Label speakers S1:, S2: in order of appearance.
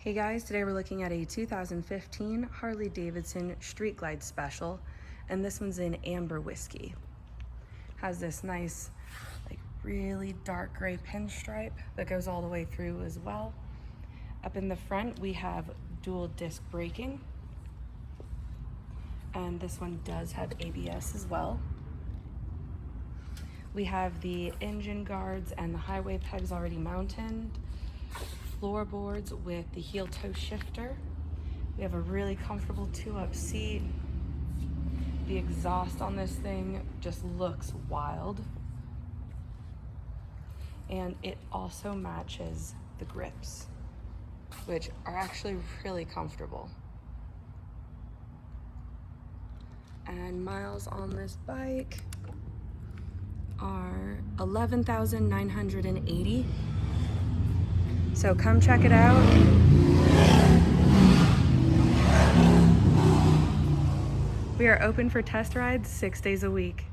S1: Hey guys, today we're looking at a 2015 Harley Davidson Street Glide Special, and this one's in amber whiskey. Has this nice, like really dark gray pinstripe that goes all the way through as well. Up in the front we have dual disc braking, and this one does have ABS as well. We have the engine guards and the highway pegs already mounted. Floorboards with the heel toe shifter. We have a really comfortable 2-up seat. The exhaust on this thing just looks wild. And it also matches the grips, which are actually really comfortable. And miles on this bike are 11,980. So come check it out. We are open for test rides 6 days a week.